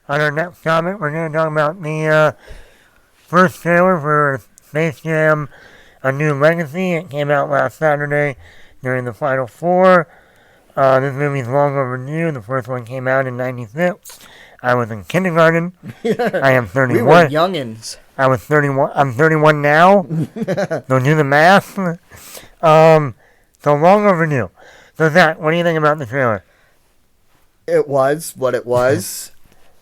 On our next topic, we're going to talk about the first trailer for Space Jam: A New Legacy. It came out last Saturday during the Final Four. This movie's long overdue. The first one came out in '96. I was in kindergarten. I am 31. We were youngins. I was 31. I'm 31 now. Don't do the math. So long overdue. So Zach, what do you think about the trailer? It was what it was.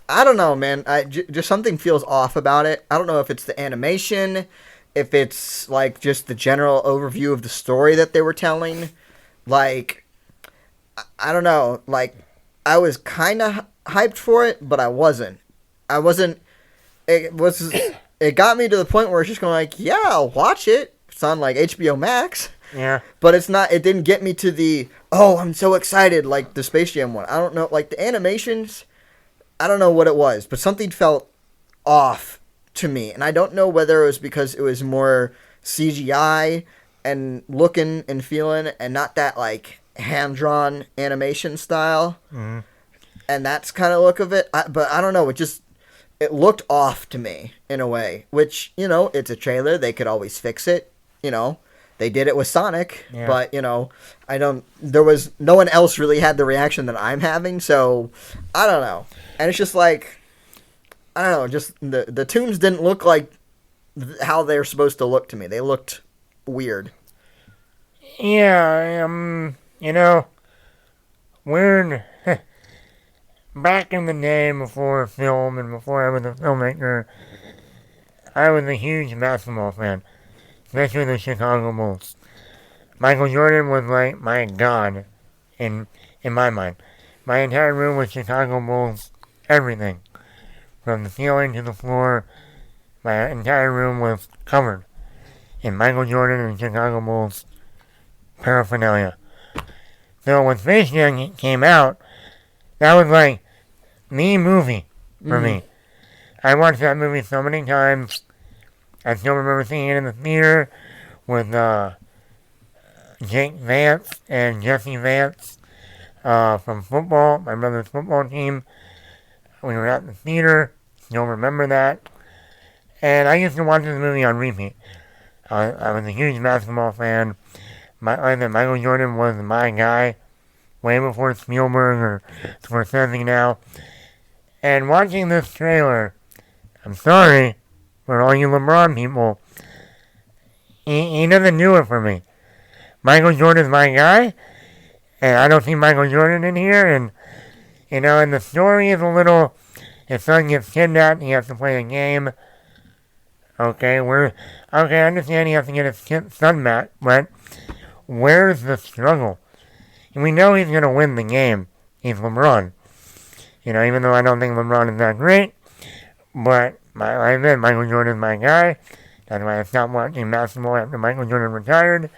I don't know, man. Just something feels off about it. I don't know if it's the animation, if it's like just the general overview of the story that they were telling. Like, I don't know. Like, I was kind of hyped for it, but I wasn't. It got me to the point where it's just going like, yeah, I'll watch it. It's on like HBO Max. Yeah. But it's not. It didn't get me to the I'm so excited like the Space Jam one. I don't know, like the animations. I don't know what it was, but something felt off to me, and I don't know whether it was because it was more CGI and looking and feeling, and not that like hand drawn animation style. Mm-hmm. And that's kind of look of it. But I don't know. It looked off to me in a way, which, it's a trailer. They could always fix it. They did it with Sonic, yeah. But, there was no one else really had the reaction that I'm having. So I don't know. And it's just like, I don't know, just the tunes didn't look like how they're supposed to look to me. They looked weird. Yeah, weird. Back in the day before film and before I was a filmmaker, I was a huge basketball fan, especially the Chicago Bulls. Michael Jordan was like my god in my mind. My entire room was Chicago Bulls, everything. From the ceiling to the floor, my entire room was covered in Michael Jordan and Chicago Bulls paraphernalia. So when Space Jam came out, that was like the movie for me. I watched that movie so many times. I still remember seeing it in the theater with Jake Vance and Jesse Vance from football, my brother's football team. We were at the theater. Still remember that. And I used to watch this movie on repeat. I was a huge basketball fan. Michael Jordan was my guy way before Spielberg or Scorsese now. And watching this trailer, I'm sorry for all you LeBron people, he doesn't do it for me. Michael Jordan's my guy, and I don't see Michael Jordan in here, and and the story is a little, his son gets kidnapped, he has to play a game. Okay, I understand he has to get his son back, but where's the struggle? We know he's going to win the game. He's LeBron. Even though I don't think LeBron is that great. But, like I said, Michael Jordan's my guy. That's why I stopped watching basketball after Michael Jordan retired.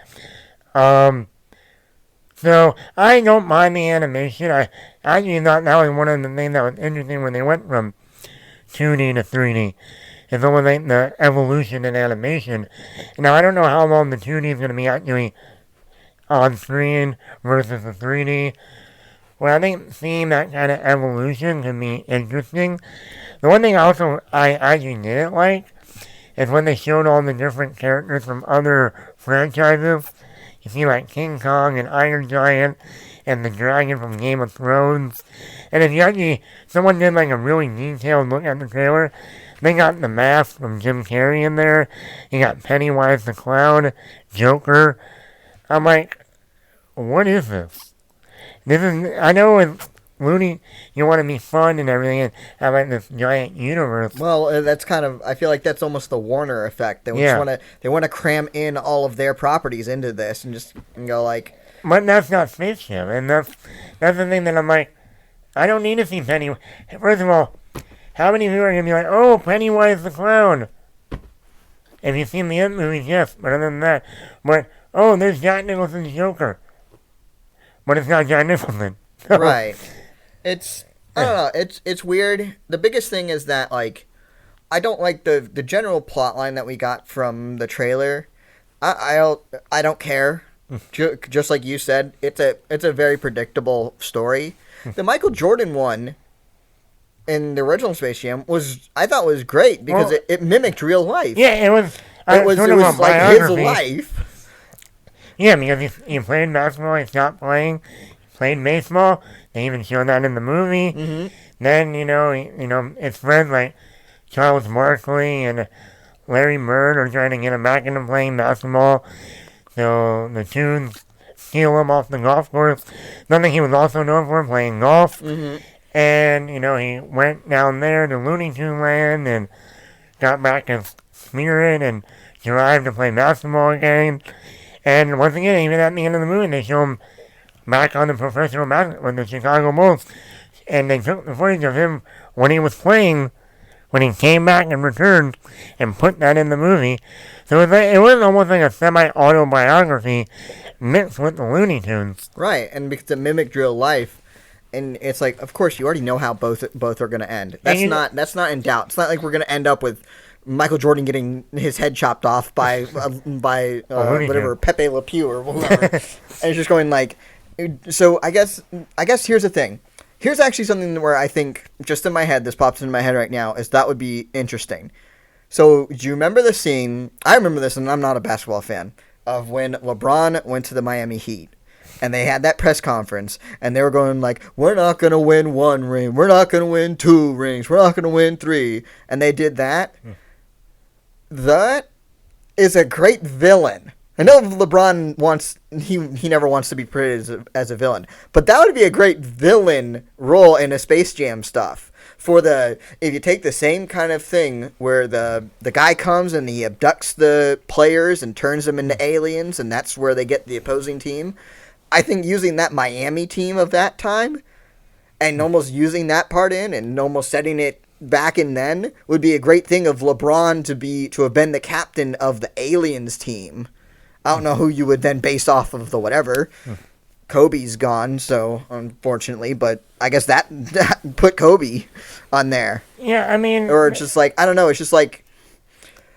So, I don't mind the animation. I actually thought that was one of the things that was interesting when they went from 2D to 3D. It's almost like the evolution in animation. Now, I don't know how long the 2D is going to be actually on screen versus the 3D. Well, I think seeing that kind of evolution can be interesting. The one thing I actually didn't like is when they showed all the different characters from other franchises. You see like King Kong and Iron Giant and the dragon from Game of Thrones. And if someone did like a really detailed look at the trailer, they got the mask from Jim Carrey in there. You got Pennywise the Clown, Joker. I'm like, what is this? I know with Looney, you want to be fun and everything and have like this giant universe. Well, that's kind of, I feel like that's almost the Warner effect. They want to cram in all of their properties into this and go like. But that's not Space Jam, and that's the thing that I'm like, I don't need to see Pennywise. First of all, how many people are going to be like, oh, Pennywise the Clown? If you've seen the It movies, yes, but other than that, oh, there's Jack Nicholson's Joker. But it's not Jack Nicholson. Right. I don't know, it's weird. The biggest thing is that, like, I don't like the general plot line that we got from the trailer. I don't care. Just like you said, it's a very predictable story. The Michael Jordan one, in the original Space Jam I thought was great because Well, it mimicked real life. Yeah, it was. It was Sort it of was a like his biography. life. Yeah, because he played basketball, he stopped playing, played baseball. They even showed that in the movie. Hmm. Then his friends like Charles Barkley and Larry Bird are trying to get him back into playing basketball. So the Tunes steal him off the golf course. Something he was also known for, playing golf. Hmm. And he went down there to Looney Tune Land and got back his spirit and survived to play basketball again. And once again, even at the end of the movie, they show him back on the professional basketball with the Chicago Bulls. And they took the footage of him when he was playing, when he came back and returned, and put that in the movie. So it was almost like a semi-autobiography mixed with the Looney Tunes. Right, and because it mimicked real life, and it's like, of course, you already know how both are going to end. That's not in doubt. It's not like we're going to end up with Michael Jordan getting his head chopped off by whatever Pepe Le Pew or whoever, and it's just going like. So I guess here's the thing. Here's actually something where I think, just in my head, this pops into my head right now, is that would be interesting. So, do you remember the scene? I remember this, and I'm not a basketball fan, of when LeBron went to the Miami Heat. And they had that press conference, and they were going like, we're not going to win 1 ring. We're not going to win 2 rings. We're not going to win 3. And they did that. That is a great villain. I know LeBron he never wants to be portrayed as a villain, but that would be a great villain role in a Space Jam stuff. If you take the same kind of thing where the guy comes and he abducts the players and turns them into aliens, and that's where they get the opposing team. I think using that Miami team of that time and almost using that part in and almost setting it back in then would be a great thing of LeBron to have been the captain of the aliens team. I don't know who you would then base off of the whatever. Kobe's gone, so unfortunately, but I guess that put Kobe on there. Yeah, I mean, or it's just like, I don't know. It's just like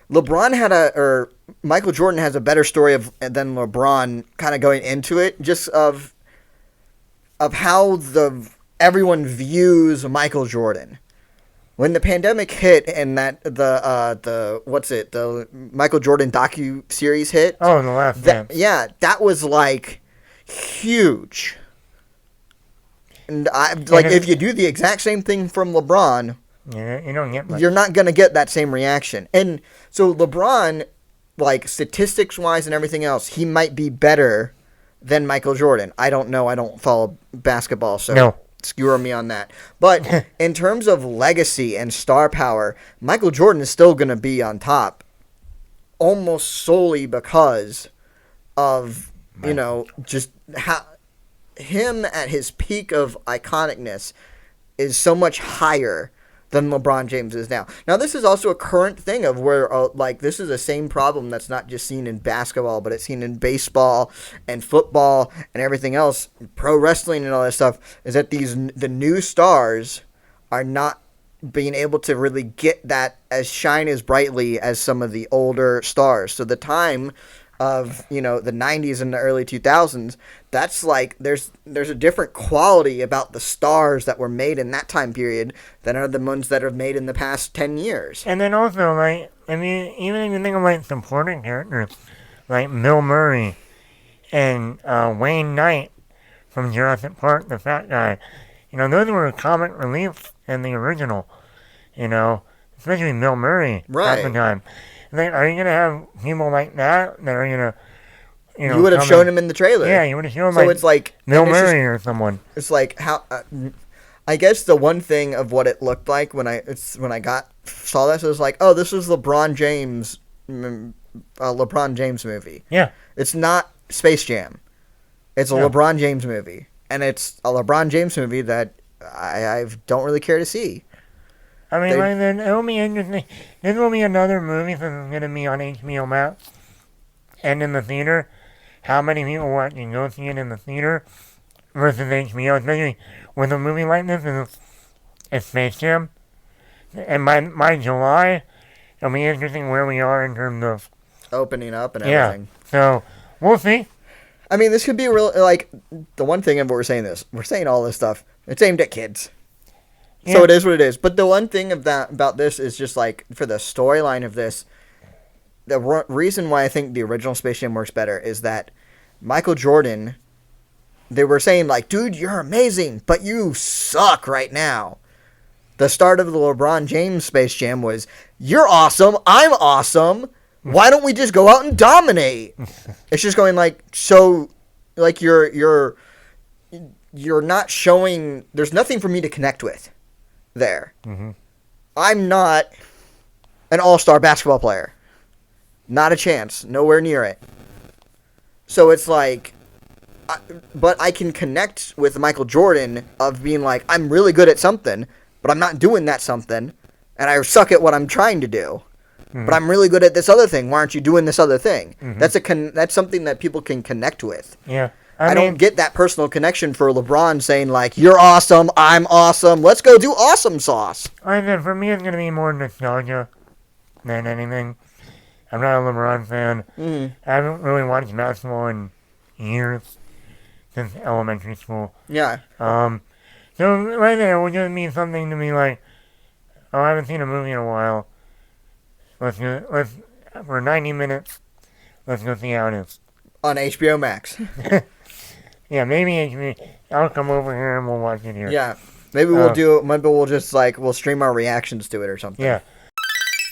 Michael Jordan has a better story than LeBron, kind of going into it, just of how everyone views Michael Jordan. When the pandemic hit and that the Michael Jordan docu-series hit. Oh, The Last Dance. Yeah, that was like huge. And if you do the exact same thing from LeBron, yeah, you don't get much. You're not going to get that same reaction. And so LeBron, like statistics-wise and everything else, he might be better than Michael Jordan. I don't know. I don't follow basketball, so no. Skewer me on that. But in terms of legacy and star power, Michael Jordan is still going to be on top almost solely because of, just how him at his peak of iconicness is so much higher than LeBron James is now. Now, this is also a current thing of where, this is the same problem that's not just seen in basketball, but it's seen in baseball and football and everything else, pro wrestling and all that stuff, is that the new stars are not being able to really get that shine as brightly as some of the older stars. So the time of the 90s and the early 2000s, that's like there's a different quality about the stars that were made in that time period than are the ones that are made in the past 10 years. And then also, like, I mean, even if you think of like supporting characters like Bill Murray and Wayne Knight from Jurassic Park, the fat guy, those were comic relief in the original, especially Bill Murray at the time. Like, are you going to have people like that are going to, you would have shown him in the trailer. Yeah, you would have shown him, so it's like Bill Murray or someone. It's like how, I guess the one thing of what it looked like when I saw this, it was like, oh, this is LeBron James movie. Yeah. It's not Space Jam. It's a LeBron James movie. And it's a LeBron James movie that I don't really care to see. I mean, then it'll be interesting. This will be another movie that's going to be on HBO Max and in the theater. How many people want to go see it in the theater versus HBO, especially with a movie like this, it's Space Jam. And by July, it'll be interesting where we are in terms of opening up and everything. Yeah, so we'll see. I mean, this could be the one thing of what we're saying all this stuff, it's aimed at kids. So it is what it is. But the one thing about this is just like for the storyline of this, the reason why I think the original Space Jam works better is that Michael Jordan, they were saying like, dude, you're amazing, but you suck right now. The start of the LeBron James Space Jam was, you're awesome, I'm awesome. Why don't we just go out and dominate? It's just going like, so, like you're not showing. There's nothing for me to connect with there. Mm-hmm. I'm not an all-star basketball player. Not a chance. Nowhere near it. So it's like, but I can connect with Michael Jordan of being like, I'm really good at something, but I'm not doing that something, and I suck at what I'm trying to do. Mm-hmm. But I'm really good at this other thing. Why aren't you doing this other thing? Mm-hmm. That's something that people can connect with. Yeah. I don't get that personal connection for LeBron saying, like, you're awesome, I'm awesome, let's go do awesome sauce. I think for me it's going to be more nostalgia than anything. I'm not a LeBron fan. Mm-hmm. I haven't really watched basketball in years, since elementary school. Yeah. So right there will just mean something to me like, oh, I haven't seen a movie in a while. Let's for 90 minutes, let's go see how it is. On HBO Max. Yeah, maybe I'll come over here and we'll watch it here. Yeah. Maybe we'll just like, we'll stream our reactions to it or something. Yeah.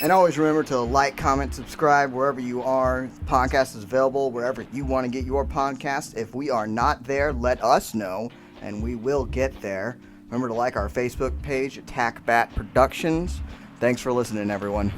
And always remember to like, comment, subscribe wherever you are. The podcast is available wherever you want to get your podcast. If we are not there, let us know, and we will get there. Remember to like our Facebook page, Attack Bat Productions. Thanks for listening, everyone.